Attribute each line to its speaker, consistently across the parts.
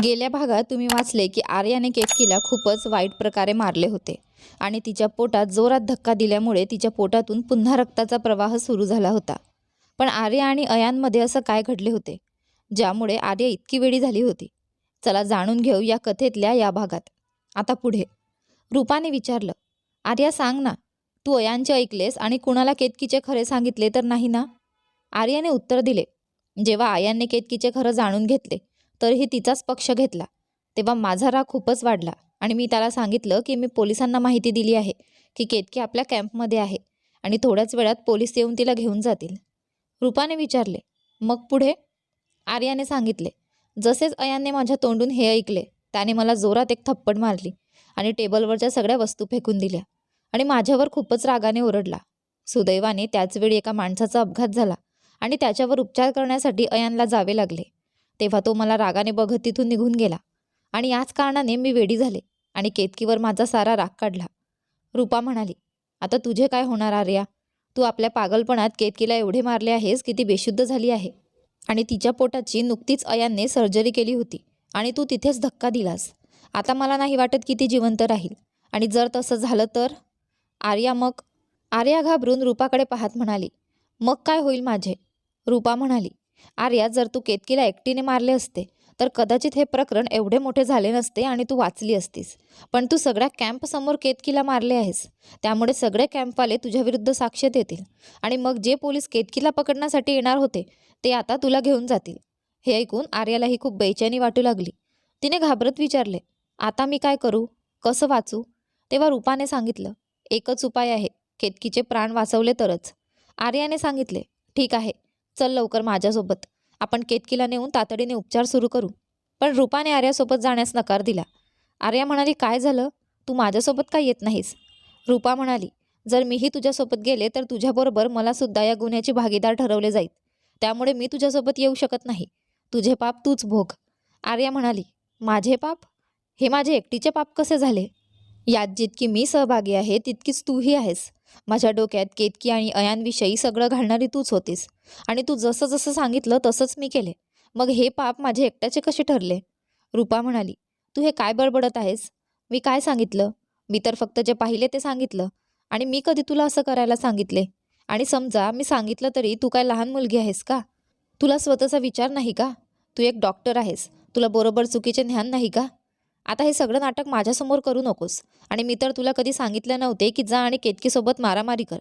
Speaker 1: गेल्या भागात तुम्ही वाचले की आर्याने केतकीला खूपच वाईट प्रकारे मारले होते आणि तिच्या पोटात जोरात धक्का दिल्यामुळे तिच्या पोटातून पुन्हा रक्ताचा प्रवाह सुरू झाला होता. पण आर्या आणि अयानमध्ये असं काय घडले होते ज्यामुळे आर्या इतकी वेडी झाली होती? चला जाणून घेऊ या कथेतल्या या भागात. आता पुढे रूपाने विचारलं, आर्या सांग ना, तू अयानचे ऐकलेस आणि कुणाला केतकीचे खरे सांगितले तर नाही ना? आर्याने उत्तर दिले, जेव्हा अयानने केतकीचे खरं जाणून घेतले तरीही तिचाच पक्ष घेतला तेव्हा माझा राग खूपच वाढला आणि मी त्याला सांगितलं की मी पोलिसांना माहिती दिली आहे की केतकी आपल्या कॅम्पमध्ये आहे आणि थोड्याच वेळात पोलीस येऊन तिला घेऊन जातील. रूपाने विचारले, मग पुढे? आर्याने सांगितले, जसेच अयानने माझ्या तोंडून हे ऐकले त्याने मला जोरात एक थप्पड मारली आणि टेबलवरच्या सगळ्या वस्तू फेकून दिल्या आणि माझ्यावर खूपच रागाने ओरडला. सुदैवाने त्याचवेळी एका माणसाचा अपघात झाला आणि त्याच्यावर उपचार करण्यासाठी अयानला जावे लागले. तेव्हा तो मला रागाने बघत तिथून निघून गेला आणि याच कारणाने मी वेडी झाले आणि केतकीवर माझा सारा राग काढला. रूपा म्हणाली, आता तुझे काय होणार आर्या? तू आपल्या पागलपणात केतकीला एवढे मारले आहेस की ती बेशुद्ध झाली आहे आणि तिच्या पोटाची नुकतीच अयानने सर्जरी केली होती आणि तू तिथेच धक्का दिलास. आता मला नाही वाटत की ती जिवंत राहील आणि जर तसं झालं तर? आर्या घाबरून रूपाकडे पाहत म्हणाली, मग काय होईल माझे? रूपा म्हणाली, आर्या, जर तू केतकीला एकटीने मारले असते तर कदाचित हे प्रकरण एवढे मोठे झाले नसते आणि तू वाचली असतीस. पण तू सगळ्या कॅम्पसमोर केतकीला मारले आहेस, त्यामुळे सगळे कॅम्पवाले तुझ्या विरुद्ध साक्ष देतील आणि मग जे पोलीस केतकीला पकडण्यासाठी येणार होते ते आता तुला घेऊन जातील. हे ऐकून आर्यालाही खूप बेचैनी वाटू लागली. तिने घाबरत विचारले, आता मी काय करू? कसं वाचू? तेव्हा रूपाने सांगितलं, एकच उपाय आहे, केतकीचे प्राण वाचवले तरच. आर्याने सांगितले, ठीक आहे, चल लवकर माझ्यासोबत, आपण केतकीला नेऊन तातडीने उपचार सुरू करू. पण रूपाने आर्यासोबत जाण्यास नकार दिला. आर्या म्हणाली, काय झालं? तू माझ्यासोबत का येत नाहीस? रूपा म्हणाली, जर मीही तुझ्यासोबत गेले तर तुझ्याबरोबर मला सुद्धा या गुन्ह्याची भागीदार ठरवले जाईल, त्यामुळे मी तुझ्यासोबत येऊ शकत नाही. तुझे पाप तूच भोग. आर्या म्हणाली, माझे पाप? हे माझे एकटीचे पाप कसे झाले? यात जितकी मी सहभागी आहे तितकीच तूही आहेस. माझ्या डोक्यात केतकी आणि अयानविषयी सगळं घालणारी तूच होतीस आणि तू जसं जसं सांगितलं तसंच मी केले. मग हे पाप माझे एकट्याचे कसे ठरले? रूपा म्हणाली, तू हे काय बडबडत आहेस? मी काय सांगितलं? मी तर फक्त जे पाहिले ते सांगितलं आणि मी कधी तुला असं करायला सांगितले? आणि समजा मी सांगितलं तरी तू काय लहान मुलगी आहेस का? तुला स्वतःचा विचार नाही का? तू एक डॉक्टर आहेस, तुला बरोबर चुकीचे ज्ञान नाही का? आता हे सगळं नाटक माझ्यासमोर करू नकोस. आणि मी तर तुला कधी सांगितलं नव्हते की जा आणि केतकीसोबत मारामारी कर,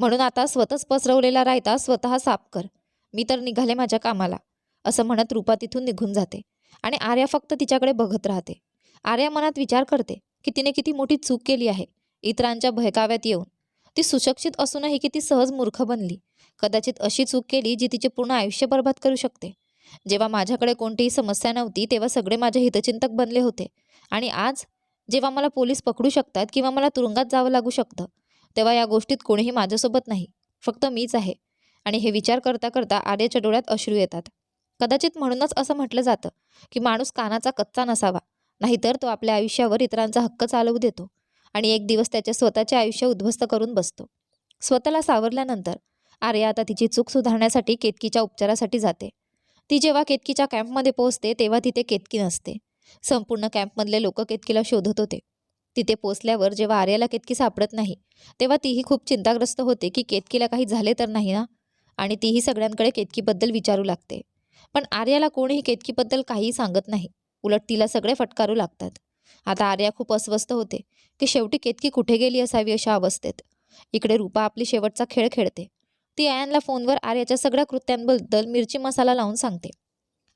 Speaker 1: म्हणून आता स्वतःच पसरवलेला रायता स्वतः साफ कर. मी तर निघाले माझ्या कामाला. असं म्हणत रूपा तिथून निघून जाते आणि आर्या फक्त तिच्याकडे बघत राहते. आर्या मनात विचार करते की तिने किती मोठी चूक केली आहे. इतरांच्या बहकाव्यात येऊन ती सुशिक्षित असूनही किती सहज मूर्ख बनली. कदाचित अशी चूक केली जी तिचे पूर्ण आयुष्य बर्बाद करू शकते. जेव्हा माझ्याकडे कोणतीही समस्या नव्हती तेव्हा सगळे माझे हितचिंतक बनले होते आणि आज जेव्हा मला पोलीस पकडू शकतात किंवा मला तुरुंगात जावं लागू शकतं तेव्हा या गोष्टीत कोणीही माझ्यासोबत नाही, फक्त मीच आहे. आणि हे विचार करता करता आर्याच्या डोळ्यात अश्रू येतात. कदाचित म्हणूनच असं म्हटलं जातं की माणूस कानाचा कच्चा नसावा, नाहीतर तो आपल्या आयुष्यावर इतरांचा हक्क चालवू देतो आणि एक दिवस त्याचे स्वतःचे आयुष्य उद्ध्वस्त करून बसतो. स्वतःला सावरल्यानंतर आर्या आता तिची चूक सुधारण्यासाठी केतकीच्या उपचारासाठी जाते. ती जेव्हा केतकीच्या कॅम्पमध्ये पोहोचते तेव्हा तिथे केतकी नसते. संपूर्ण कॅम्पमधले लोक केतकीला शोधत होते. तिथे पोचल्यावर जेव्हा आर्याला केतकी सापडत नाही तेव्हा तीही खूप चिंताग्रस्त होते की केतकीला काही झाले तर नाही ना, आणि तीही सगळ्यांकडे केतकीबद्दल विचारू लागते. पण आर्याला कोणीही केतकीबद्दल काहीही सांगत नाही, उलट तिला सगळे फटकारू लागतात. आता आर्या खूप अस्वस्थ होते की शेवटी केतकी कुठे गेली असावी अशा अवस्थेत. इकडे रूपा आपली शेवटचा खेळ खेळते. ती अयानला फोनवर आर्याच्या सगळ्या कृत्यांबद्दल मिरची मसाला लावून सांगते.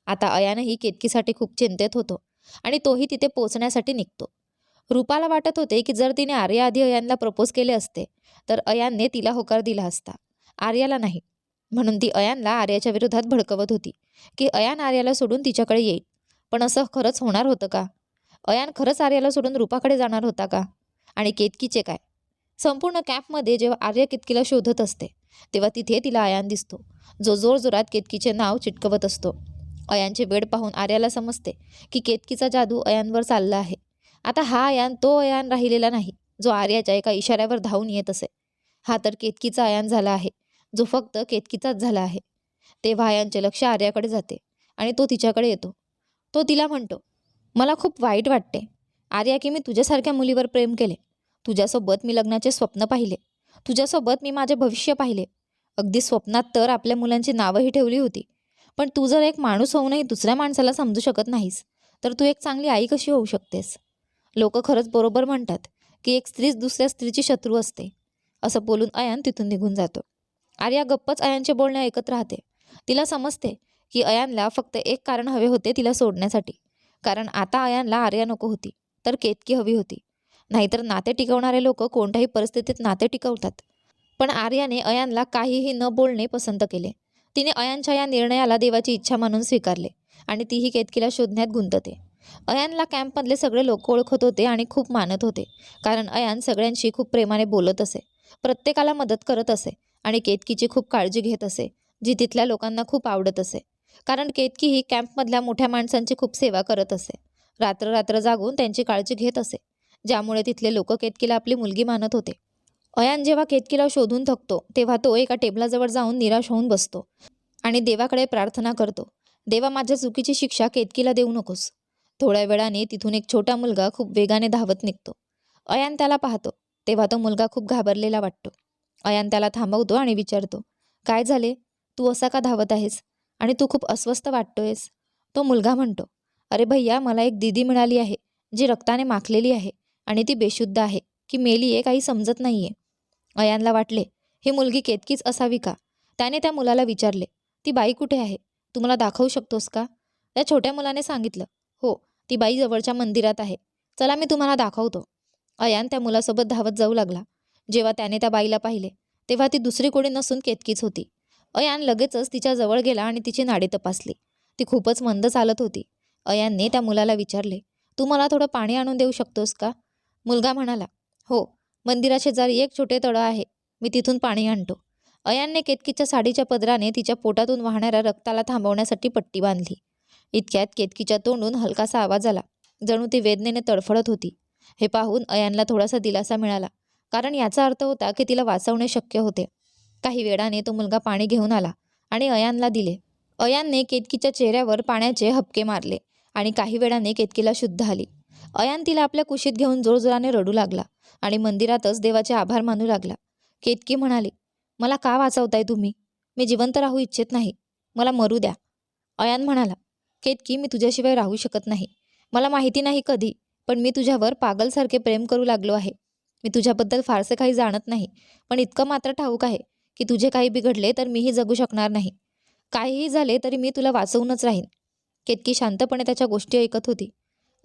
Speaker 1: आता अयानही केतकीसाठी खूप चिंतेत होतो आणि तोही तिथे पोहोचण्यासाठी निघतो. रूपाला वाटत होते की जर तिने आर्या आधी अयानला प्रपोज केले असते तर अयानने तिला होकार दिला असता, आर्याला नाही. म्हणून ती अयानला आर्याच्या विरोधात भडकवत होती की अयान आर्याला सोडून तिच्याकडे येईल. पण असं खरंच होणार होतं का? अयान खरंच आर्याला सोडून रूपाकडे जाणार होता का? आणि केतकीचे काय? संपूर्ण कॅम्पमध्ये जेव्हा आर्या केतकीला शोधत असते तेव्हा तिथे तिला अयान दिसतो, जो जोरजोरात केतकीचे नाव चिटकवत असतो. अयानचे वेड पाहून आर्याला समजते की केतकीचा जादू अयानवर चालला आहे. आता हा अयान तो अयान राहिलेला नाही जो आर्याच्या एका इशाऱ्यावर धावून येत असे. हा तर केतकीचा अयान झाला आहे, जो फक्त केतकीचाच झाला आहे. तेव्हा अयानचे लक्ष आर्याकडे जाते आणि तो तिच्याकडे येतो. तो तिला म्हणतो, मला खूप वाईट वाटते आर्या की मी तुझ्यासारख्या मुलीवर प्रेम केले. तुझ्यासोबत मी लग्नाचे स्वप्न पाहिले. तुझ्यासोबत मी माझे भविष्य पाहिले. अगदी स्वप्नात तर आपल्या मुलांची नावंही ठेवली होती. पण तू जर एक माणूस होऊनही दुसऱ्या माणसाला समजू शकत नाहीस तर तू एक चांगली आई कशी होऊ शकतेस? लोक खरंच बरोबर म्हणतात की एक स्त्रीच दुसऱ्या स्त्रीची शत्रू असते. असं बोलून अयान तिथून निघून जातो. आर्या गप्पच अयानचे बोलणे ऐकत राहते. तिला समजते की अयानला फक्त एक कारण हवे होते तिला सोडण्यासाठी. कारण आता अयानला आर्या नको होती तर केतकी हवी होती. नाहीतर नाते टिकवणारे लोक कोणत्याही परिस्थितीत नाते टिकवतात. पण आर्याने अयानला काहीही न बोलणे पसंत केले. तिने अयानच्या या निर्णयाला देवाची इच्छा मानून स्वीकारले आणि तीही केतकीला शोधण्यात गुंतते. अयानला कॅम्पमधले सगळे लोक ओळखत होते आणि खूप मानत होते. कारण अयान सगळ्यांशी खूप प्रेमाने बोलत असे, प्रत्येकाला मदत करत असे आणि केतकीची खूप काळजी घेत असे, जी तिथल्या लोकांना खूप आवडत असे. कारण केतकी ही कॅम्पमधल्या मोठ्या माणसांची खूप सेवा करत असे, रात्र रात्र जागून त्यांची काळजी घेत असे, ज्यामुळे तिथले लोक केतकीला आपली मुलगी मानत होते. अयान जेव्हा केतकीला शोधून थकतो तेव्हा तो एका टेबलाजवळ जाऊन निराश होऊन बसतो आणि देवाकडे प्रार्थना करतो, देवा माझ्या चुकीची शिक्षा केतकीला देऊ नकोस. थोड्या वेळाने तिथून एक छोटा मुलगा खूप वेगाने धावत निघतो. अयान त्याला पाहतो तेव्हा तो मुलगा खूप घाबरलेला वाटतो. अयान त्याला थांबवतो आणि विचारतो, काय झाले? तू असा का धावत आहेस आणि तू खूप अस्वस्थ वाटतोयस? तो मुलगा म्हणतो, अरे भैया, मला एक दीदी मिळाली आहे जी रक्ताने माखलेली आहे आणि ती बेशुद्ध आहे की मेली आहे काही समजत नाहीये. अयानला वाटले ही मुलगी केतकीच असावी का. त्याने त्या मुलाला विचारले, ती बाई कुठे आहे? तू मला दाखवू शकतोस का? त्या छोट्या मुलाने सांगितलं, हो, ती बाई जवळच्या मंदिरात आहे, चला मी तुम्हाला दाखवतो. अयान त्या मुलासोबत धावत जाऊ लागला. जेव्हा त्याने त्या बाईला पाहिले तेव्हा ती दुसरी कोणी नसून केतकीच होती. अयान लगेचच तिच्या जवळ गेला आणि तिची नाडी तपासली. ती खूपच मंद चालत होती. अयानने त्या मुलाला विचारले, तू मला थोडं पाणी आणून देऊ शकतोस का? मुलगा म्हणाला, हो, मंदिराशेजारी एक छोटे तळं आहे, मी तिथून पाणी आणतो. अयानने केतकीच्या साडीच्या पदराने तिच्या पोटातून वाहणाऱ्या रक्ताला थांबवण्यासाठी पट्टी बांधली. इतक्यात केतकीच्या तोंडून हलकासा आवाज आला, जणू ती वेदनेने तडफडत होती. हे पाहून अयानला थोडासा दिलासा मिळाला, कारण याचा अर्थ होता की तिला वाचवणे शक्य होते. काही वेळाने तो मुलगा पाणी घेऊन आला आणि अयानला दिले. अयानने केतकीच्या चेहऱ्यावर पाण्याचे हबके मारले आणि काही वेळाने केतकीला शुद्ध आली. अयान तिला आपल्या कुशीत घेऊन जोरजोराने रडू लागला आणि मंदिरातच देवाचे आभार मानू लागला. केतकी म्हणाली, मला का वाचवताय तुम्ही? मी जिवंत राहू इच्छित नाही, मला मरू द्या. अयान म्हणाला, केतकी, मी तुझ्याशिवाय राहू शकत नाही. मला माहिती नाही कधी, पण मी तुझ्यावर पागलसारखे प्रेम करू लागलो आहे. मी तुझ्याबद्दल फारसे काही जाणत नाही, पण इतकं मात्र ठाऊक आहे की तुझे काही बिघडले तर मीही जगू शकणार नाही. काहीही झाले तरी मी तुला वाचवूनच राहीन. केतकी शांतपणे त्याच्या गोष्टी ऐकत होती.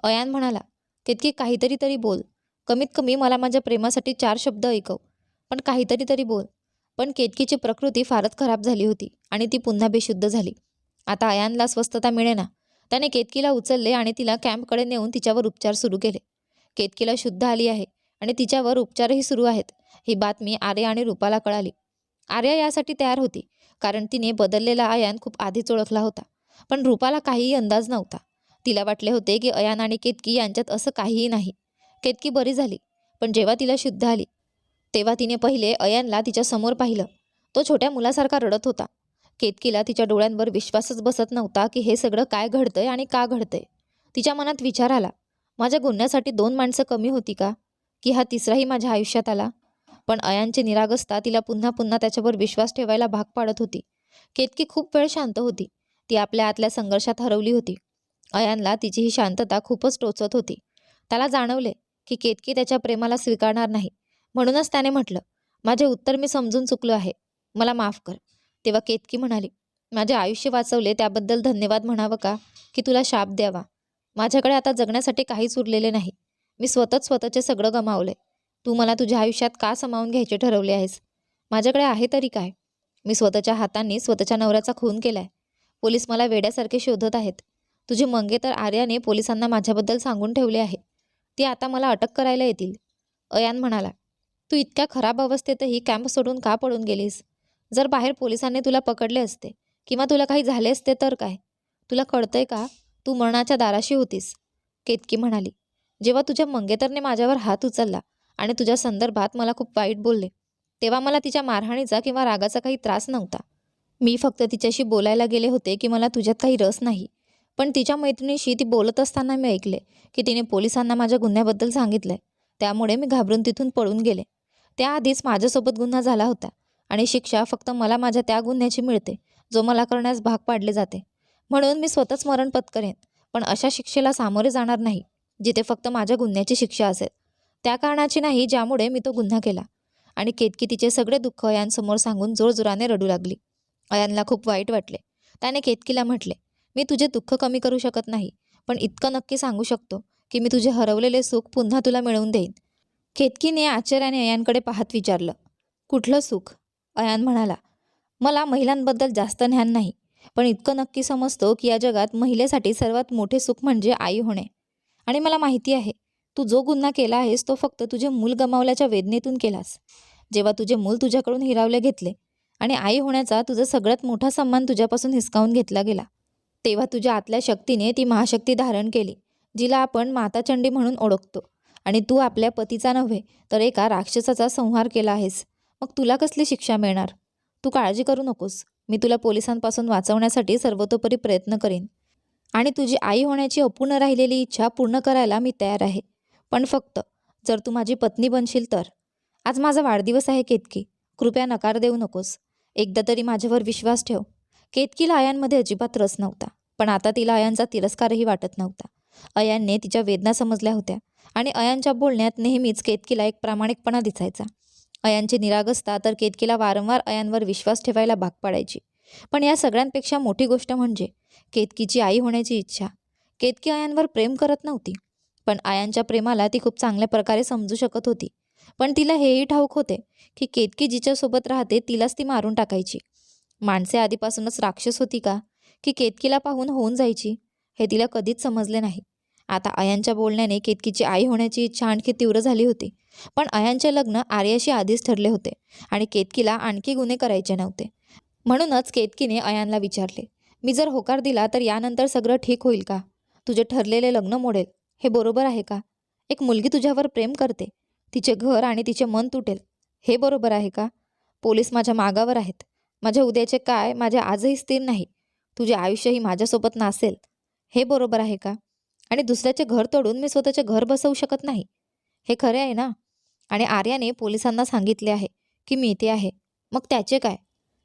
Speaker 1: अयान म्हणाला, केतकी, काहीतरी तरी बोल. कमीत कमी मला माझ्या प्रेमासाठी 4 शब्द ऐकव, पण काहीतरी तरी बोल. पण केतकीची प्रकृती फारच खराब झाली होती आणि ती पुन्हा बेशुद्ध झाली. आता अयानला स्वस्थता मिळेना. त्याने केतकीला उचलले आणि तिला कॅम्पकडे नेऊन तिच्यावर उपचार सुरू केले. केतकीला शुद्ध आली आहे आणि तिच्यावर उपचारही सुरू आहेत. ही बातमी आर्या आणि रूपाला कळाली. आर्या यासाठी तयार होती, कारण तिने बदललेला अयान खूप आधीच ओळखला होता. पण रूपाला काहीही अंदाज नव्हता. तिला वाटले होते की अयान आणि केतकी यांच्यात असं काहीही नाही. केतकी बरी झाली, पण जेव्हा तिला शुद्ध आली तेव्हा तिने पहिले अयानला तिच्या समोर पाहिलं. तो छोट्या मुलासारखा रडत होता. केतकीला तिच्या डोळ्यांवर विश्वासच बसत नव्हता की हे सगळं काय घडतंय आणि का घडतंय. तिच्या मनात विचार आला, माझ्या गुन्ह्यासाठी 2 माणसं कमी होती का? की हा तिसराही माझ्या आयुष्यात आला? पण अयानची निरागसता तिला पुन्हा पुन्हा त्याच्यावर विश्वास ठेवायला भाग पाडत होती. केतकी खूप वेळ शांत होती. ती आपल्या आतल्या संघर्षात हरवली होती. अयानला तिची ही शांतता खूपच टोचत होती. त्याला जाणवले की केतकी त्याच्या प्रेमाला स्वीकारणार नाही. म्हणूनच त्याने म्हटलं, माझे उत्तर मी समजून चुकलो आहे, मला माफ कर. तेव्हा केतकी म्हणाली, माझे आयुष्य वाचवले त्याबद्दल धन्यवाद म्हणावं का की तुला शाप द्यावा? माझ्याकडे आता जगण्यासाठी काहीच उरलेले नाही. मी स्वतःचे सगळं गमावले. तू मला तुझ्या आयुष्यात का सामावून घ्यायचे ठरवले आहेस? माझ्याकडे आहे तरी काय? मी स्वतःच्या हातांनी स्वतःच्या नवऱ्याचा खून केलाय. पोलीस मला वेड्यासारखे शोधत आहेत. तुझी मंगेतर आर्याने पोलिसांना माझ्याबद्दल सांगून ठेवले आहे. ती आता मला अटक करायला येतील. अयान म्हणाला, तू इतक्या खराब अवस्थेतही कॅम्प सोडून का पळून गेलीस? जर बाहेर पोलिसांनी तुला पकडले असते किंवा तुला काही झाले असते तर काय? तुला कळतंय का? तू मरणाच्या दाराशी होतीस. केतकी म्हणाली, जेव्हा तुझ्या मंगेतरने माझ्यावर हात उचलला आणि तुझ्या संदर्भात मला खूप वाईट बोलले तेव्हा मला तिच्या मारहाणीचा किंवा रागाचा काही त्रास नव्हता. मी फक्त तिच्याशी बोलायला गेले होते की मला तुझ्यात काही रस नाही. पण तिच्या मैत्रिणीशी ती बोलत असताना मी ऐकले की तिने पोलिसांना माझ्या गुन्ह्याबद्दल सांगितलंय. त्यामुळे मी घाबरून तिथून पळून गेले. त्याआधीच माझ्यासोबत गुन्हा झाला होता आणि शिक्षा फक्त मला माझ्या त्या गुन्ह्याची मिळते जो मला करण्यास भाग पाडले जाते. म्हणून मी स्वतःच मरण पत्करेन, पण अशा शिक्षेला सामोरे जाणार नाही जिथे फक्त माझ्या गुन्ह्याची शिक्षा असेल. त्या कारणाची नाही ज्यामुळे मी तो गुन्हा केला. आणि केतकी तिचे सगळे दुःख अयानसमोर सांगून जोरजोराने रडू लागली. अयानला खूप वाईट वाटले. त्याने केतकीला म्हटले, मी तुझे दुःख कमी करू शकत नाही, पण इतकं नक्की सांगू शकतो की मी तुझे हरवलेले सुख पुन्हा तुला मिळवून देईन. केतकीने आश्चर्याने अयानकडे पाहत विचारलं, कुठलं सुख? अयान म्हणाला, मला महिलांबद्दल जास्त ज्ञान नाही, पण इतकं नक्की समजतो की या जगात महिलेसाठी सर्वात मोठे सुख म्हणजे आई होणे. आणि मला माहिती आहे, तू जो गुन्हा केला आहेस तो फक्त तुझे मूल गमावल्याच्या वेदनेतून केलास. जेव्हा तुझे मूल तुझ्याकडून हिरावले घेतले आणि आई होण्याचा तुझा सगळ्यात मोठा सन्मान तुझ्यापासून हिसकावून घेतला गेला, तेव्हा तुझ्या आतल्या शक्तीने ती महाशक्ती धारण केली, जिला आपण माताचंडी म्हणून ओळखतो. आणि तू आपल्या पतीचा नव्हे तर एका राक्षसाचा संहार केला आहेस. मग तुला कसली शिक्षा मिळणार? तू काळजी करू नकोस. मी तुला पोलिसांपासून वाचवण्यासाठी सर्वतोपरी प्रयत्न करीन. आणि तुझी आई होण्याची अपूर्ण राहिलेली इच्छा पूर्ण करायला मी तयार आहे. पण फक्त जर तू माझी पत्नी बनशील तर. आज माझा वाढदिवस आहे केतकी. कृपया नकार देऊ नकोस. एकदा तरी माझ्यावर विश्वास ठेव. केतकीला अयानमध्ये अजिबात रस नव्हता, पण आता तिला अयानचा तिरस्कारही वाटत नव्हता. अयानने तिच्या वेदना समजल्या होत्या आणि अयानच्या बोलण्यात नेहमीच केतकीला एक प्रामाणिकपणा दिसायचा. अयानची निरागसता तर केतकीला वारंवार अयानवर विश्वास ठेवायला भाग पाडायची. पण या सगळ्यांपेक्षा मोठी गोष्ट म्हणजे केतकीची आई होण्याची इच्छा. केतकी अयानवर प्रेम करत नव्हती, पण अयानच्या प्रेमाला ती खूप चांगल्या प्रकारे समजू शकत होती. पण तिला हेही ठाऊक होते की केतकी जिच्यासोबत राहते तिलाच ती मारून टाकायची. माणसे आधीपासूनच राक्षस होती का, की केतकीला पाहून होऊन जायची, हे तिला कधीच समजले नाही. आता अयानच्या बोलण्याने केतकीची आई होण्याची इच्छा आणखी तीव्र झाली होती. पण अयानचे लग्न आर्याशी आधीच ठरले होते आणि केतकीला आणखी गुन्हे करायचे नव्हते. म्हणूनच केतकीने अयानला विचारले, मी जर होकार दिला तर यानंतर सगळं ठीक होईल का? तुझे ठरलेले लग्न मोडेल, हे बरोबर आहे का? एक मुलगी तुझ्यावर प्रेम करते, तिचे घर आणि तिचे मन तुटेल, हे बरोबर आहे का? पोलीस माझ्या मागावर आहेत. माझ्या उद्याचे काय माझे आजही स्थिर नाही. तुझे आयुष्यही माझ्यासोबत नसेल, हे बरोबर आहे का? आणि दुसऱ्याचे घर तोडून मी स्वतःचे घर बसवू शकत नाही, हे खरे आहे ना? आणि आर्याने पोलिसांना सांगितले आहे की मी इथे आहे, मग त्याचे काय?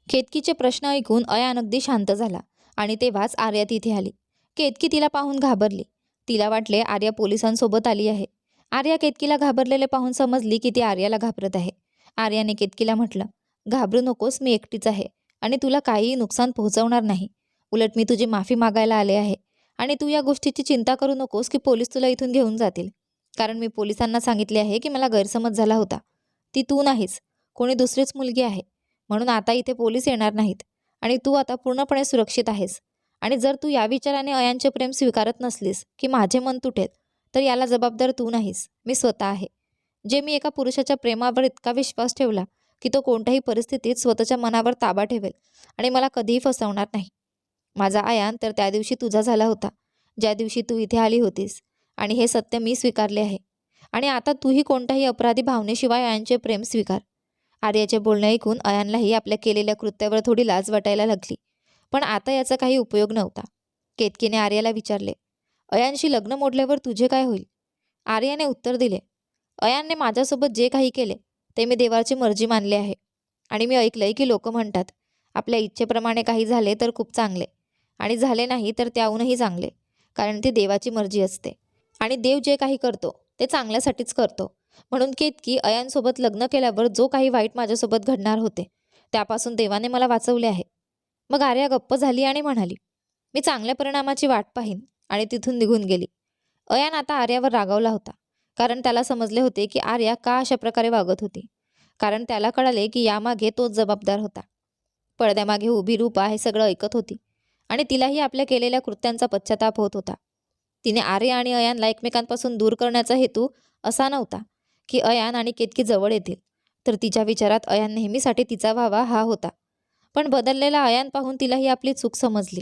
Speaker 1: केतकीचे प्रश्न ऐकून अयान अगदी शांत झाला आणि तेव्हाच आर्या तिथे आली. केतकी तिला पाहून घाबरली. तिला वाटले आर्या पोलिसांसोबत आली आहे. आर्या केतकीला घाबरलेले पाहून समजली की ती आर्याला घाबरत आहे. आर्याने केतकीला म्हटलं, घाबरू नकोस, मी एकटीच आहे आणि तुला काहीही नुकसान पोहोचवणार नाही. उलट मी तुझी माफी मागायला आले आहे. आणि तू या गोष्टीची चिंता करू नकोस की पोलीस तुला इथून घेऊन जातील, कारण मी पोलिसांना सांगितले आहे की मला गैरसमज झाला होता. ती तू नाहीस, कोणी दुसरीच मुलगी आहे. म्हणून आता इथे पोलीस येणार नाहीत आणि तू आता पूर्णपणे सुरक्षित आहेस. आणि जर तू या विचाराने अयानचे प्रेम स्वीकारत नसलीस की माझे मन तुटेल, तर याला जबाबदार तू नाहीस, मी स्वतः आहे. जे मी एका पुरुषाच्या प्रेमावर इतका विश्वास ठेवला की तो कोणत्याही परिस्थितीत स्वतःच्या मनावर ताबा ठेवेल आणि मला कधीही फसवणार नाही. माझा अयान तर त्या दिवशी तुझा झाला होता, ज्या दिवशी तू इथे आली होतीस. आणि हे सत्य मी स्वीकारले आहे. आणि आता तूही कोणत्याही अपराधी भावनेशिवाय अयानचे प्रेम स्वीकार. आर्याचे बोलणे ऐकून अयानलाही आपल्या केलेल्या कृत्यावर थोडी लाज वाटायला लागली. पण आता याचा काही उपयोग नव्हता. केतकीने आर्याला विचारले, अयानशी लग्न मोडल्यावर तुझे काय होईल? आर्याने उत्तर दिले, अयानने माझ्यासोबत जे काही केले ते मी देवाची मर्जी मानले आहे. आणि मी ऐकलंय की लोक म्हणतात, आपल्या इच्छेप्रमाणे काही झाले तर खूप चांगले, आणि झाले नाही तर त्याहूनही चांगले, कारण ती देवाची मर्जी असते. आणि देव जे काही करतो ते चांगल्यासाठीच करतो. म्हणून केतकी, अयानसोबत लग्न केल्यावर जो काही वाईट माझ्यासोबत घडणार होते त्यापासून देवाने मला वाचवले आहे. मग आर्या गप्प झाली आणि म्हणाली, मी चांगल्या परिणामाची वाट पाहीन, आणि तिथून निघून गेली. अयान आता आर्यावर रागावला होता, कारण त्याला समजले होते की आर्या का अशा प्रकारे वागत होती. कारण त्याला कळाले की यामागे तोच जबाबदार होता. पडद्यामागे उभी रूपा हे सगळं ऐकत होती आणि तिलाही आपल्या केलेल्या कृत्यांचा पश्चाताप होत होता. तिने आर्या आणि अयानला एकमेकांपासून दूर करण्याचा हेतू असा नव्हता की अयान आणि केतकी जवळ येतील, तर तिच्या विचारात अयान नेहमीसाठी तिचा व्हावा हा होता. पण बदललेला अयान पाहून तिलाही आपली चूक समजली.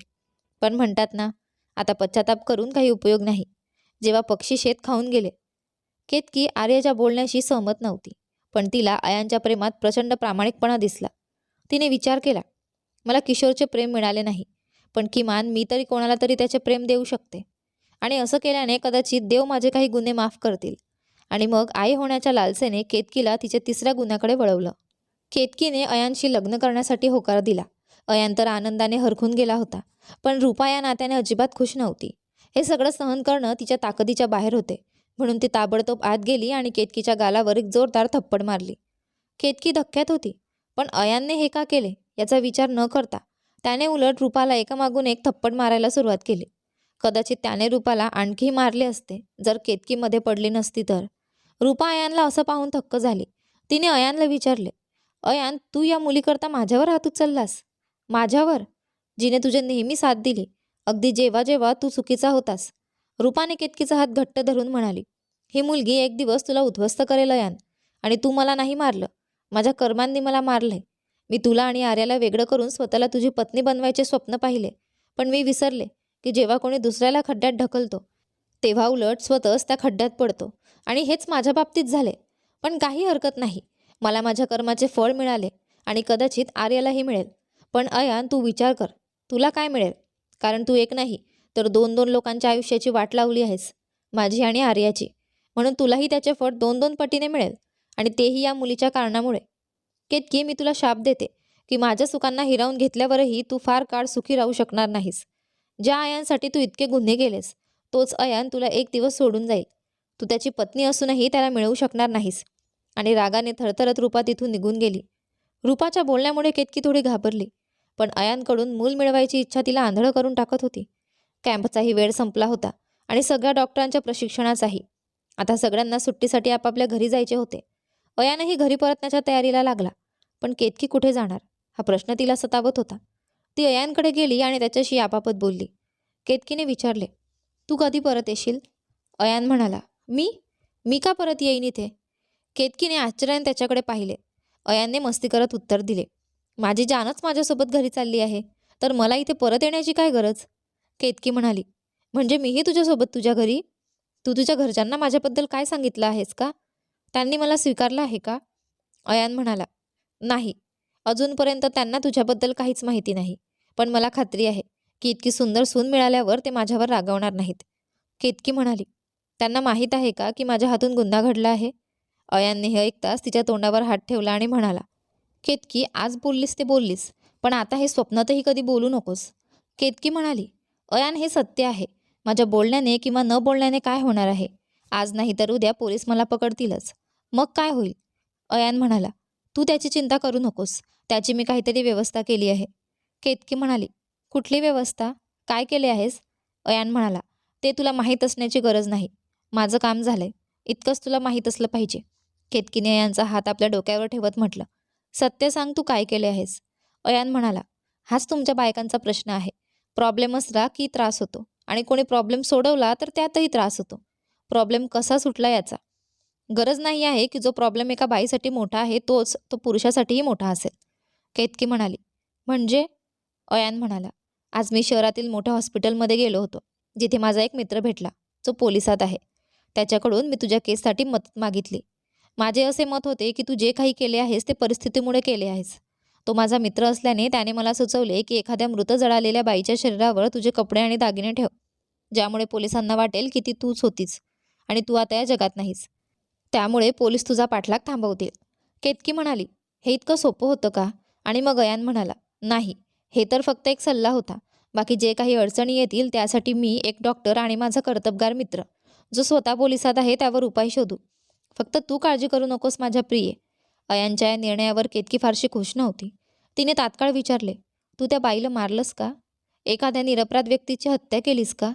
Speaker 1: पण म्हणतात ना, आता पश्चाताप करून काही उपयोग नाही. जेव्हा पक्षी शेत खाऊन गेले. केतकी आर्याच्या बोलण्याशी सहमत नव्हती, पण तिला अयानच्या प्रेमात प्रचंड प्रामाणिकपणा दिसला. तिने विचार केला, मला किशोरचे प्रेम मिळाले नाही, पण किमान मी तरी कोणाला तरी त्याचे प्रेम देऊ शकते. आणि असं केल्याने कदाचित देव माझे काही गुन्हे माफ करतील. आणि मग आई होण्याच्या लालसेने केतकीला तिच्या तिसऱ्या गुन्ह्याकडे वळवलं. केतकीने अयानशी लग्न करण्यासाठी होकार दिला. अयान तर आनंदाने हरखून गेला होता. पण रूपा या नात्याने अजिबात खुश नव्हती. हे सगळं सहन करणं तिच्या ताकदीच्या बाहेर होते. म्हणून ती ताबडतोब आत गेली आणि केतकीच्या गालावर एक जोरदार थप्पड मारली. केतकी धक्क्यात होती. पण अयानने हे का केले याचा विचार न करता त्याने उलट रूपाला एकामागून एक थप्पड मारायला सुरुवात केली. कदाचित त्याने रूपाला आणखी मारले असते जर केतकीमध्ये पडली नसती तर. रूपा अयानला असं पाहून थक्क झाली. तिने अयानला विचारले, अयान, तू या मुलीकरता माझ्यावर हात उचललास? माझ्यावर, जिने तुझे नेहमी साथ दिली, अगदी जेव्हा जेव्हा तू चुकीचा होतास. रूपाने केतकीचा हात घट्ट धरून म्हणाली, ही मुलगी एक दिवस तुला उद्ध्वस्त करेल अयान. आणि तू मला नाही मारलं, माझ्या कर्मांनी मला मारलंय. मी तुला आणि आर्याला वेगळं करून स्वतःला तुझी पत्नी बनवायचे स्वप्न पाहिले. पण मी विसरले की जेव्हा कोणी दुसऱ्याला खड्ड्यात ढकलतो तेव्हा उलट स्वतःच त्या खड्ड्यात पडतो. आणि हेच माझ्या बाबतीत झाले. पण काही हरकत नाही, मला माझ्या कर्माचे फळ मिळाले आणि कदाचित आर्यालाही मिळेल. पण अयान, तू विचार कर, तुला काय मिळेल? कारण तू एक नाही तर 2-2 लोकांच्या आयुष्याची वाट लावली आहेस, माझी आणि आर्याची. म्हणून तुलाही त्याचे फळ 2-2 पटीने मिळेल. आणि तेही या मुलीच्या कारणामुळे. केतकी, मी तुला शाप देते की माझ्या सुखांना हिरावून घेतल्यावरही तू फार काळ सुखी राहू शकणार नाहीस. ज्या अयानसाठी तू इतके गुन्हे केलेस तोच अयान तुला एक दिवस सोडून जाईल. तू त्याची पत्नी असूनही त्याला मिळवू शकणार नाहीस. आणि रागाने थरथरत रूपा तिथून निघून गेली. रूपाच्या बोलण्यामुळे केतकी थोडी घाबरली. पण अयानकडून मूल मिळवायची इच्छा तिला आंधळं करून टाकत होती. कॅम्पचाही वेळ संपला होता आणि सगळ्या डॉक्टरांच्या प्रशिक्षणाचाही. आता सगळ्यांना सुट्टीसाठी आपापल्या घरी जायचे होते. अयानही घरी परतण्याच्या तयारीला लागला. पण केतकी कुठे जाणार हा प्रश्न तिला सतावत होता. ती अयानकडे गेली आणि त्याच्याशी आपापत बोलली. केतकीने विचारले, तू कधी परत येशील? अयान म्हणाला, मी का परत येईन इथे? केतकीने आश्चर्याने त्याच्याकडे पाहिले. अयानने मस्ती करत उत्तर दिले, माझी जानच माझ्यासोबत घरी चालली आहे, तर मला इथे परत येण्याची काय गरज? केतकी म्हणाली, म्हणजे मीही तुझ्यासोबत तुझ्या घरी? तू तुझ्या घरच्यांना माझ्याबद्दल काय सांगितलं आहेस का? त्यांनी मला स्वीकारलं आहे का? अयान म्हणाला, नाही, अजूनपर्यंत त्यांना तुझ्याबद्दल काहीच माहिती नाही. पण मला खात्री आहे की इतकी सुंदर सून मिळाल्यावर ते माझ्यावर रागावणार नाहीत. केतकी म्हणाली, त्यांना माहीत आहे का की माझ्या हातून गुन्हा घडला आहे? अयानने हे ऐकताच तिच्या तोंडावर हात ठेवला आणि म्हणाला, केतकी, आज बोललीस ते बोललीस, पण आता हे स्वप्नातही कधी बोलू नकोस. केतकी म्हणाली, अयान, हे सत्य आहे. माझ्या बोलण्याने किंवा न बोलण्याने काय होणार आहे? आज नाही तर उद्या पोलीस मला पकडतीलच. मग काय होईल? अयान म्हणाला, तू त्याची चिंता करू नकोस, त्याची मी काहीतरी व्यवस्था केली आहे. केतकी म्हणाली, कुठली व्यवस्था? काय केले आहेस? अयान म्हणाला, ते तुला माहीत असण्याची गरज नाही. माझं काम झालंय, इतकंच तुला माहीत असलं पाहिजे. केतकीने अयानचा हात आपल्या डोक्यावर ठेवत म्हटलं, सत्य सांग, तू काय केले आहेस? अयान म्हणाला, हाच तुमच्या बायकांचा प्रश्न आहे. प्रॉब्लेम असला की त्रास होतो आणि कोणी प्रॉब्लेम सोडवला तर त्यातही त्रास होतो. प्रॉब्लेम कसा सुटला याचा गरज नाही आहे की जो प्रॉब्लेम एका बाईसाठी मोठा आहे तोच तो पुरुषासाठीही मोठा असेल. केतकी म्हणाली, म्हणजे? अयान म्हणाला, आज मी शहरातील मोठ्या हॉस्पिटलमध्ये गेलो होतो, जिथे माझा एक मित्र भेटला जो पोलिसात आहे. त्याच्याकडून मी तुझ्या केससाठी मदत मागितली. माझे असे मत होते की तू जे काही केले आहेस ते परिस्थितीमुळे केले आहेस. तो माझा मित्र असल्याने त्याने मला सुचवले की एखाद्या मृत जळालेल्या बाईच्या शरीरावर तुझे कपडे आणि दागिने ठेव, ज्यामुळे पोलिसांना वाटेल की ती तूच होतीस आणि तू आता या जगात नाहीस. त्यामुळे पोलीस तुझा पाठलाग थांबवतील. केतकी म्हणाली, हे इतकं सोपं होतं का? आणि मग अयान म्हणाला, नाही, हे तर फक्त एक सल्ला होता. बाकी जे काही अडचणी येतील त्यासाठी मी एक डॉक्टर आणि माझा कर्तबगार मित्र जो स्वतः पोलिसात आहे त्यावर उपाय शोधू. फक्त तू काळजी करू नकोस माझ्या प्रिये. अयानच्या या निर्णयावर केतकी फारशी खुश नव्हती. तिने तात्काळ विचारले, तू त्या बाईला मारलंस का? एखाद्या निरपराध व्यक्तीची हत्या केलीस का?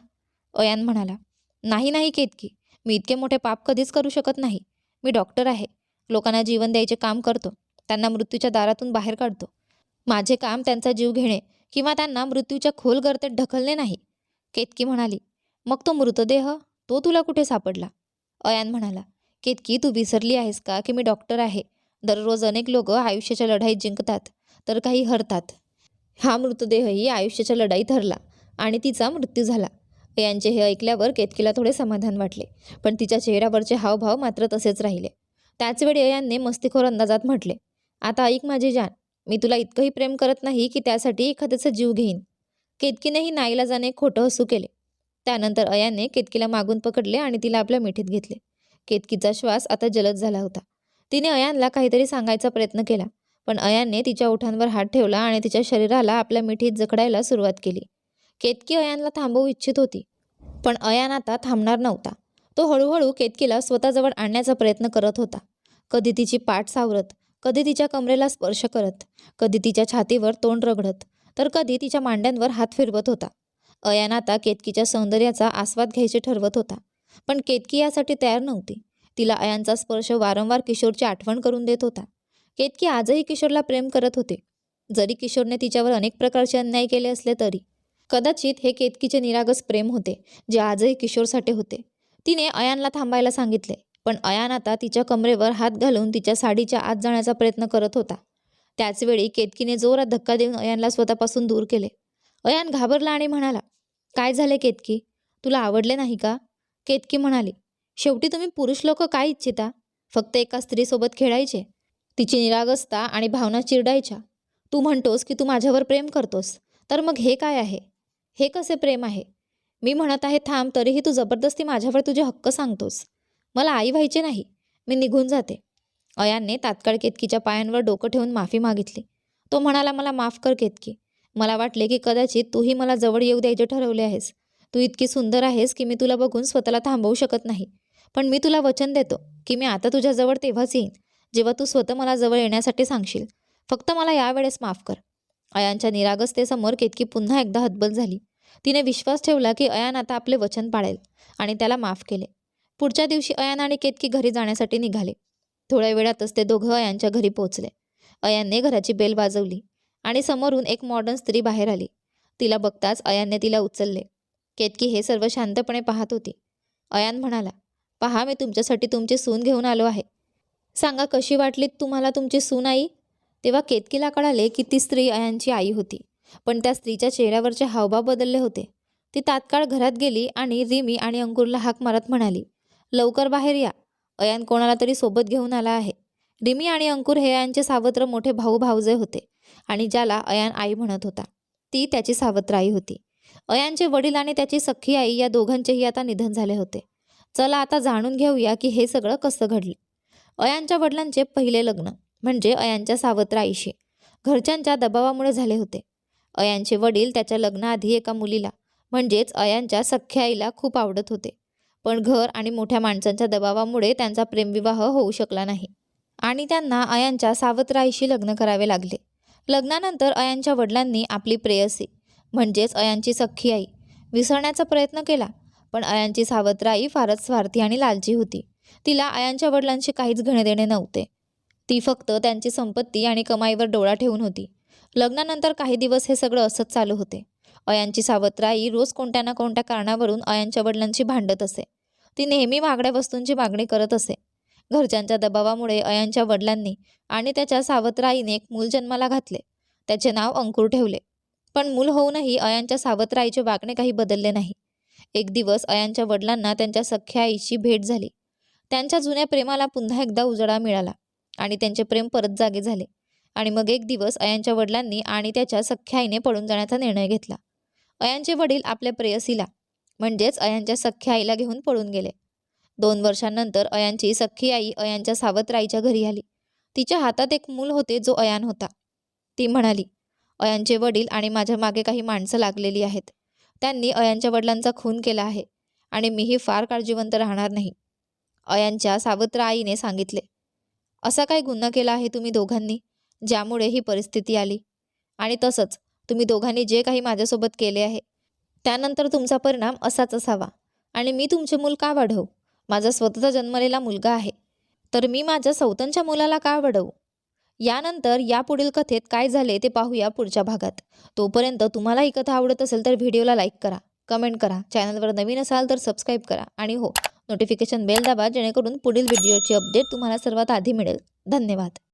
Speaker 1: अयान म्हणाला, नाही नाही केतकी, मी इतके मोठे पाप कधीच करू शकत नाही. मी डॉक्टर आहे, लोकांना जीवन द्यायचे काम करतो, त्यांना मृत्यूच्या दारातून बाहेर काढतो. माझे काम त्यांचा जीव घेणे किंवा त्यांना मृत्यूच्या खोल गर्तेत ढकलणे नाही. केतकी म्हणाली, मग तो मृतदेह, तो तुला कुठे सापडला? अयान म्हणाला, केतकी, तू विसरली आहेस का की मी डॉक्टर आहे. दररोज अनेक लोक आयुष्याच्या लढाईत जिंकतात तर काही हरतात. हा मृतदेहही आयुष्याच्या लढाईत हरला आणि तिचा मृत्यू झाला. यांचे हे ऐकल्यावर केतकीला थोडे समाधान वाटले, पण तिच्या चेहऱ्यावरचे हावभाव मात्र तसेच राहिले. त्याचवेळी अयानने मस्तीखोर अंदाजात म्हटले, आता ऐक माझी जान, मी तुला इतकंही प्रेम करत नाही की त्यासाठी एखाद्याचा जीव घेईन. केतकीनेही नाईलाजाने खोटं हसू केले. त्यानंतर अयानने केतकीला मागून पकडले आणि तिला आपल्या मिठीत घेतले. केतकीचा श्वास आता जलद झाला होता. तिने अयानला काहीतरी सांगायचा प्रयत्न केला, पण अयानने तिच्या ओठांवर हात ठेवला आणि तिच्या शरीराला आपल्या मिठीत जखडायला सुरुवात केली. केतकी अयानला थांबवू इच्छित होती, पण अयान आता थांबणार नव्हता. तो हळूहळू केतकीला स्वतःजवळ आणण्याचा प्रयत्न करत होता. कधी तिची पाठ सावरत, कधी तिच्या कमरेला स्पर्श करत, कधी तिच्या छातीवर तोंड रगडत, तर कधी तिच्या मांड्यांवर हात फिरवत होता. अयान आता केतकीच्या सौंदर्याचा आस्वाद घ्यायचे ठरवत होता, पण केतकी यासाठी तयार नव्हती. तिला अयानचा स्पर्श वारंवार किशोरची आठवण करून देत होता. केतकी आजही किशोरला प्रेम करत होते, जरी किशोरने तिच्यावर अनेक प्रकारचे अन्याय केले असले तरी. कदाचित हे केतकीचे निरागस प्रेम होते, जे आजही किशोरसाठी होते. तिने अयानला थांबायला सांगितले, पण अयान आता तिच्या कमरेवर हात घालून तिच्या साडीच्या आत जाण्याचा प्रयत्न करत होता. त्याचवेळी केतकीने जोरात धक्का देऊन अयानला स्वतःपासून दूर केले. अयान घाबरला आणि म्हणाला, "काय झाले केतकी? तुला आवडले नाही का?" केतकी म्हणाली, "शेवटी तुम्ही पुरुष लोक काय इच्छिता? फक्त एका स्त्रीसोबत खेळायचे?" तिची निरागसता आणि भावना चिरडायच्या. "तू म्हणतोस की तू माझ्यावर प्रेम करतोस, तर मग हे काय आहे? हे कसे प्रेम आहे? मी म्हणत आहे थांब, तरीही तू जबरदस्ती माझ्यावर तुझे हक्क सांगतोस. मला आई व्हायचे नाही. मी निघून जाते." अयानने तात्काळ केतकीच्या पायांवर डोकं ठेवून माफी मागितली. तो म्हणाला, "मला माफ कर केतकी. मला वाटले की कदाचित तूही मला जवळ येऊ द्यायचे ठरवले आहेस. तू इतकी सुंदर आहेस की मी तुला बघून स्वतःला थांबवू शकत नाही. पण मी तुला वचन देतो की मी आता तुझ्याजवळ तेव्हाच येईन, जेव्हा तू स्वतः मला जवळ येण्यासाठी सांगशील. फक्त मला यावेळेस माफ कर." अयानच्या निरागसतेसमोर केतकी पुन्हा एकदा हतबल झाली. तिने विश्वास ठेवला की अयान आता आपले वचन पाळेल आणि त्याला माफ केले. पुढच्या दिवशी अयान आणि केतकी घरी जाण्यासाठी निघाले. थोड्या वेळातच ते दोघं अयानच्या घरी पोहोचले. अयानने घराची बेल वाजवली आणि समोरून एक मॉडर्न स्त्री बाहेर आली. तिला बघताच अयानने तिला उचलले. केतकी हे सर्व शांतपणे पाहत होती. अयान म्हणाला, "पहा, मी तुमच्यासाठी तुमची सून घेऊन आलो आहे. सांगा, कशी वाटली तुम्हाला तुमची सून आई?" तेव्हा केतकीला कळाले की ती स्त्री अयानची आई होती, पण त्या स्त्रीच्या चेहऱ्यावरचे हावभाव बदलले होते. ती तात्काळ घरात गेली आणि रिमी आणि अंकुरला हाक मारत म्हणाली, "लवकर बाहेर या. अयान कोणाला तरी सोबत घेऊन आला आहे." रिमी आणि अंकुर हे अयानचे सावत्र मोठे भाऊ भावजे होते आणि ज्याला अयान आई म्हणत होता, ती त्याची सावत्र आई होती. अयानचे वडील आणि त्याची सख्खी आई या दोघांचेही आता निधन झाले होते. चला आता जाणून घेऊया की हे सगळं कसं घडले. अयानच्या वडिलांचे पहिले लग्न म्हणजे अयानच्या सावत्र आईशी घरच्यांच्या दबावामुळे झाले होते. अयानचे वडील त्याच्या लग्नाआधी एका मुलीला म्हणजेच अयानच्या सख्ख्या आईला खूप आवडत होते, पण घर आणि मोठ्या माणसांच्या दबावामुळे त्यांचा प्रेमविवाह होऊ शकला नाही आणि त्यांना अयानच्या सावत्र आईशी लग्न करावे लागले. लग्नानंतर अयानच्या वडिलांनी आपली प्रेयसी म्हणजेच अयानची सख्खी आई विसरण्याचा प्रयत्न केला, पण अयानची सावत्र आई फारच स्वार्थी आणि लालची होती. तिला अयानच्या वडिलांशी काहीच घेणेदेणे नव्हते. ती फक्त त्यांची संपत्ती आणि कमाईवर डोळा ठेवून होती. लग्नानंतर काही दिवस हे सगळं असंच चालू होते. अयानची सावत्र आई रोज कोणत्या ना कोणत्या कारणावरून अयानच्या वडिलांशी भांडत असे. ती नेहमी महागड्या वस्तूंची मागणी करत असे. घरच्यांच्या दबावामुळे अयानच्या वडिलांनी आणि त्याच्या सावत्र आईने एक मूल जन्माला घातले. त्याचे नाव अंकुर ठेवले. पण मूल होऊनही अयानच्या सावत्र आईचे वागणे काही बदलले नाही. एक दिवस अयानच्या वडिलांना त्यांच्या सख्ख्या आईची भेट झाली. त्यांच्या जुन्या प्रेमाला पुन्हा एकदा उजाळा मिळाला आणि त्यांचे प्रेम परत जागे झाले. आणि मग एक दिवस अयानच्या वडिलांनी आणि त्याच्या सख्ख्या आईने पळून जाण्याचा निर्णय घेतला. अयानचे वडील आपल्या प्रेयसीला म्हणजेच अयानच्या सख्ख्या आईला घेऊन पळून गेले. 2 वर्षांनंतर अयानची सख्खी आई अयानच्या सावत्र आईच्या घरी आली. तिच्या हातात एक मूल होते जो अयान होता. ती म्हणाली, "अयानचे वडील आणि माझ्या मागे काही माणसं लागलेली आहेत. त्यांनी अयानच्या वडिलांचा खून केला आहे आणि मीही फार काळ जिवंत राहणार नाही." अयानच्या सावत्र आईने सांगितले, "असा काय गुन्हा केला आहे तुम्ही दोघांनी, ज्यामुळे ही परिस्थिती आली? आणि तसंच तुम्ही दोघांनी जे काही माझ्यासोबत केले आहे, त्यानंतर तुमचा परिणाम असाच असावा. आणि मी तुमचे मूल का वाढवू? माझा स्वतःचा जन्मलेला मुलगा आहे, तर मी माझ्या सौतनच्या मुलाला का वाढवू?" यानंतर यापुढील कथेत काय झाले ते पाहूया पुढच्या भागात. तोपर्यंत तुम्हाला ही कथा आवडत असेल तर व्हिडिओला लाईक करा, कमेंट करा, चॅनलवर नवीन असाल तर सबस्क्राईब करा आणि हो, नोटिफिकेशन बेल दाबा जेणेकरून पुढील व्हिडिओची अपडेट तुम्हाला सर्वात आधी मिळेल. धन्यवाद.